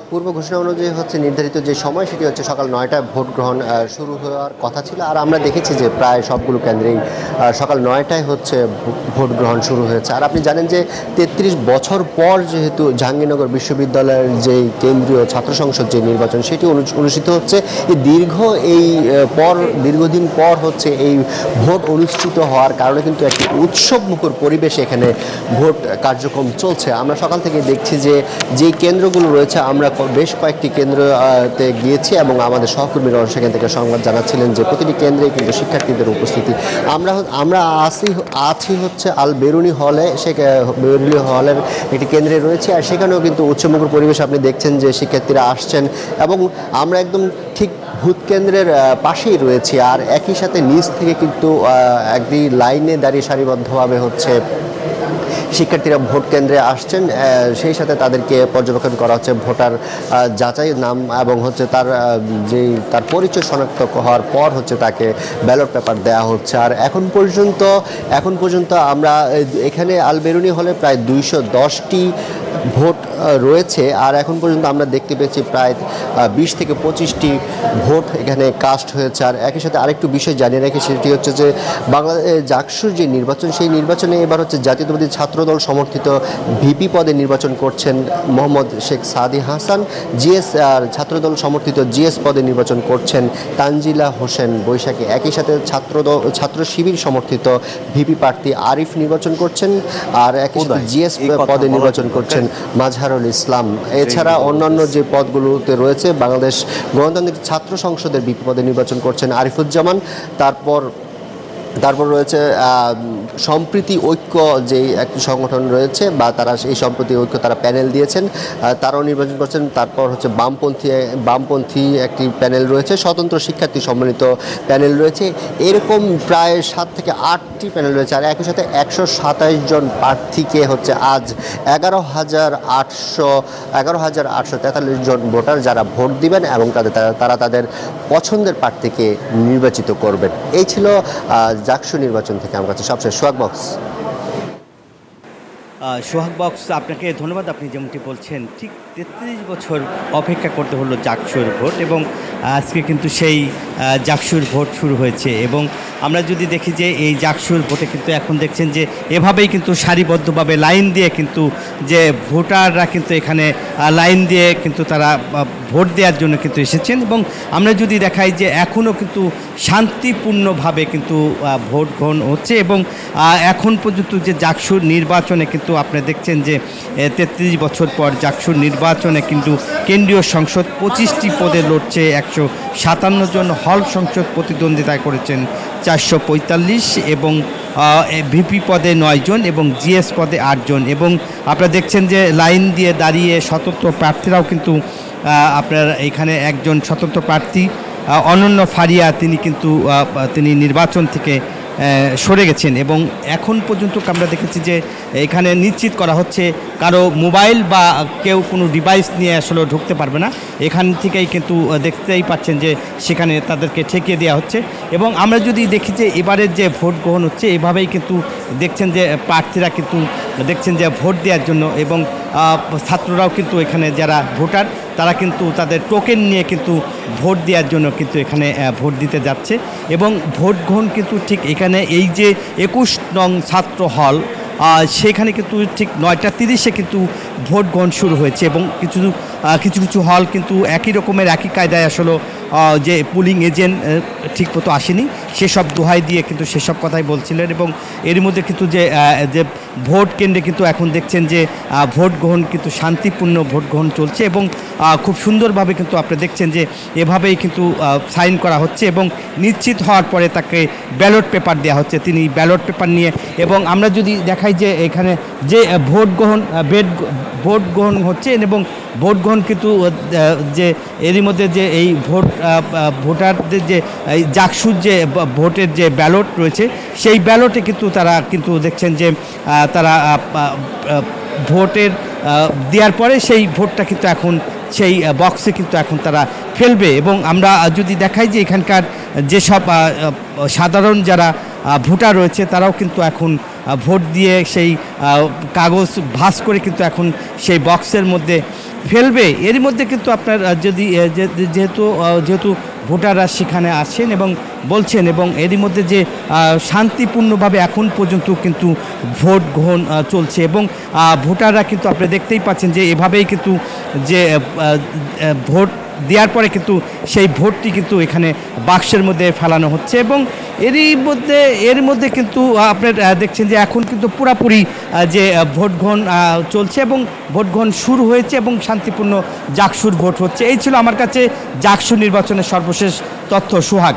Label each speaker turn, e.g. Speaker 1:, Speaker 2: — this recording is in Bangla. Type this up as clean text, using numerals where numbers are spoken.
Speaker 1: পূর্ব ঘোষণা অনুযায়ী হচ্ছে নির্ধারিত যে সময় সেটি হচ্ছে সকাল 9টায় ভোট গ্রহণ শুরু হওয়ার কথা ছিল। আর আমরা দেখেছি যে প্রায় সবগুলো কেন্দ্রেই সকাল 9টায় হচ্ছে ভোট গ্রহণ শুরু হয়েছে। আর আপনি জানেন যে 33 বছর পর যেহেতু জাহাঙ্গীরনগর বিশ্ববিদ্যালয়ের যে কেন্দ্রীয় ছাত্র সংসদ যে নির্বাচন সেটি অনুষ্ঠিত হচ্ছে, দীর্ঘদিন পর হচ্ছে এই ভোট অনুষ্ঠিত হওয়ার কারণে কিন্তু একটি উৎসবমুখর পরিবেশে এখানে ভোট কার্যক্রম চলছে। আমরা সকাল থেকে দেখছি যে যেই কেন্দ্রগুলো রয়েছে, আমরা বেশ কয়েকটি কেন্দ্রতে গিয়েছি এবং আমাদের সহকর্মীরা সেখান থেকে সংবাদ জানাচ্ছিলেন যে প্রতিটি কেন্দ্রে কিন্তু শিক্ষার্থীদের উপস্থিতি। আমরা আছি হচ্ছে আল বেরুনি হলে, বেরুনি হলের একটি কেন্দ্রে রয়েছে, আর সেখানেও কিন্তু উৎসবমুখর পরিবেশ আপনি দেখছেন যে শিক্ষার্থীরা আসছেন এবং আমরা একদম ঠিক ভোট কেন্দ্রের পাশেই রয়েছি। আর একই সাথে নিচ থেকে কিন্তু একটি লাইনে দাঁড়িয়ে সারিবদ্ধভাবে হচ্ছে শিক্ষার্থীরা ভোট কেন্দ্রে আসছেন, সেই সাথে তাদেরকে পর্যবেক্ষণ করা হচ্ছে, ভোটার যাচাই নাম এবং হচ্ছে তার পরিচয় শনাক্ত হওয়ার পর হচ্ছে তাকে ব্যালট পেপার দেওয়া হচ্ছে। আর এখন পর্যন্ত আমরা এখানে আল বেরুনি হলে প্রায় 210টি ভোট রয়েছে। আর এখন পর্যন্ত আমরা দেখতে পেয়েছি প্রায় 20 থেকে 25টি ভোট এখানে কাস্ট হয়েছে। আর একই সাথে আরেকটু বিষয় জানিয়ে রাখি, সেটি হচ্ছে যে বাংলাদেশ জাকসুর যে নির্বাচন, সেই নির্বাচনে এবার হচ্ছে জাতীয়তাবাদী ছাত্রদল সমর্থিত ভিপি পদে নির্বাচন করছেন মোহাম্মদ শেখ সাদি হাসান। জিএস ছাত্রদল সমর্থিত জিএস পদে নির্বাচন করছেন তানজিলা হোসেন বৈশাখী। একই সাথে ছাত্র শিবির সমর্থিত ভিপি প্রার্থী আরিফ নির্বাচন করছেন। আর একই সাথে জিএস পদে নির্বাচন করছেন মাজহারুল ইসলাম। এছাড়া অন্যান্য যে পদগুলোতে রয়েছে, বাংলাদেশ গণতান্ত্রিক ছাত্র সংসদের ভিপি পদে নির্বাচন করছেন আরিফুজ্জামান। তারপর রয়েছে সম্প্রীতি ঐক্য যে একটি সংগঠন রয়েছে, বা তারা এই সম্প্রীতি ঐক্য তারা প্যানেল দিয়েছেন, তারাও নির্বাচন করছেন। তারপর হচ্ছে বামপন্থী একটি প্যানেল রয়েছে, স্বতন্ত্র শিক্ষার্থী সম্মিলিত প্যানেল রয়েছে। এরকম প্রায় 7 থেকে 8টি প্যানেল রয়েছে। আর একই সাথে 127 জন প্রার্থীকে হচ্ছে আজ 11,843 জন ভোটার যারা ভোট দিবেন এবং তারা তাদের পছন্দের প্রার্থীকে নির্বাচিত করবেন। এই ছিল জাকসু নির্বাচন থেকে আমার কাছে সবচেয়ে সোহাগ
Speaker 2: বক্স। আপনাকে ধন্যবাদ। আপনি যেমনটি বলছেন, ঠিক 33 বছর অপেক্ষা করতে হলো জাকসুর ভোট, এবং আজকে কিন্তু সেই জাকসুর ভোট শুরু হয়েছে। এবং আমরা যদি দেখি যে এই জাকসুর ভোটে কিন্তু এখন দেখছেন যে এভাবেই কিন্তু সারিবদ্ধভাবে লাইন দিয়ে কিন্তু যে ভোটাররা কিন্তু এখানে লাইন দিয়ে কিন্তু তারা ভোট দেওয়ার জন্য কিন্তু এসেছেন। এবং আমরা যদি দেখাই যে এখনও কিন্তু শান্তিপূর্ণভাবে কিন্তু ভোট গ্রহণ হচ্ছে। এবং এখন পর্যন্ত যে জাকসুর নির্বাচনে কিন্তু আপনি দেখছেন যে 33 বছর পর জাকসুর নির্বাচনে কিন্তু কেন্দ্রীয় সংসদ 25টি পদে লড়ছে 157 জন, হল সংসদ প্রতিদ্বন্দ্বিতা করেছেন 445, এবং ভিপি পদে 9 জন এবং জিএস পদে 8 জন। এবং আপনারা দেখছেন যে লাইন দিয়ে দাঁড়িয়ে স্বতন্ত্র প্রার্থীরাও কিন্তু আপনার এখানে একজন স্বতন্ত্র প্রার্থী অনন্য ফারিয়া তিনি নির্বাচন থেকে সরে গেছেন। এবং এখন পর্যন্ত আমরা দেখেছি যে এখানে নিশ্চিত করা হচ্ছে কারো মোবাইল বা কেউ কোনো ডিভাইস নিয়ে আসলে ঢুকতে পারবে না। এখান থেকেই কিন্তু দেখতেই পাচ্ছেন যে সেখানে তাদেরকে ঠেকিয়ে দেওয়া হচ্ছে। এবং আমরা যদি দেখি যে এবারের যে ভোট গ্রহণ হচ্ছে, এভাবেই কিন্তু দেখছেন যে প্রার্থীরা কিন্তু দেখছেন যে ভোট দেওয়ার জন্য, এবং ছাত্ররাও কিন্তু এখানে যারা ভোটার তারা কিন্তু তাদের টোকেন নিয়ে কিন্তু ভোট দেওয়ার জন্য কিন্তু এখানে ভোট দিতে যাচ্ছে। এবং ভোট গ্রহণ কিন্তু ঠিক এখানে এই যে 21 নং ছাত্র হল, সেখানে কিন্তু ঠিক 9:30-এ কিন্তু ভোট গ্রহণ শুরু হয়েছে। এবং কিছু হল কিন্তু একই রকমের একই কায়দায় আসলে যে পুলিং এজেন্ট ঠিক মতো আসেনি, সেসব দোহাই দিয়ে কিন্তু সেসব কথাই বলছিলেন। এবং এর মধ্যে কিন্তু যে ভোট কেন্দ্রে কিন্তু এখন দেখছেন যে ভোট গ্রহণ কিন্তু শান্তিপূর্ণ ভোট গ্রহণ চলছে। এবং খুব সুন্দরভাবে কিন্তু আপনি দেখছেন যে এভাবেই কিন্তু সাইন করা হচ্ছে, এবং নিশ্চিত হওয়ার পরে তাকে ব্যালট পেপার দেওয়া হচ্ছে, তিনি ব্যালট পেপার নিয়ে। এবং আমরা যদি দেখাই যে এখানে যে ভোট গ্রহণ হচ্ছে, এবং ভোট গ্রহণ কিন্তু যে এরই মধ্যে যে এই ভোটারদের যে জাকসুর যে ভোটের যে ব্যালট রয়েছে, সেই ব্যালটে কিন্তু তারা কিন্তু দেখছেন যে তারা ভোটের দেওয়ার পরে সেই ভোটটা কিন্তু এখন সেই বক্সে কিন্তু এখন তারা ফেলবে। এবং আমরা যদি দেখাই যে এখানকার যেসব সাধারণ যারা ভোটার রয়েছে, তারাও কিন্তু এখন ভোট দিয়ে সেই কাগজ ভাঁজ করে কিন্তু এখন সেই বক্সের মধ্যে ফেলবে এর মধ্যে কিন্তু আপনার যদি যেহেতু ভোটাররা সেখানে আসেন এবং বলছেন এবং এরই মধ্যে যে শান্তিপূর্ণভাবে এখন পর্যন্ত কিন্তু ভোট গ্রহণ চলছে এবং ভোটাররা কিন্তু আপনি দেখতেই পাচ্ছেন যে এভাবেই কিন্তু যে ভোট দেওয়ার পরে কিন্তু সেই ভোটটি কিন্তু এখানে বাক্সের মধ্যে ফেলানো হচ্ছে এবং এর মধ্যে কিন্তু আপনার দেখছেন যে এখন কিন্তু পুরাপুরি যে ভোট গ্রহণ চলছে এবং ভোট গ্রহণ শুরু হয়েছে এবং শান্তিপূর্ণ জাকসুর ভোট হচ্ছে। এই ছিল আমার কাছে জাকসু নির্বাচনের সর্বশেষ তথ্য। সোহাগ।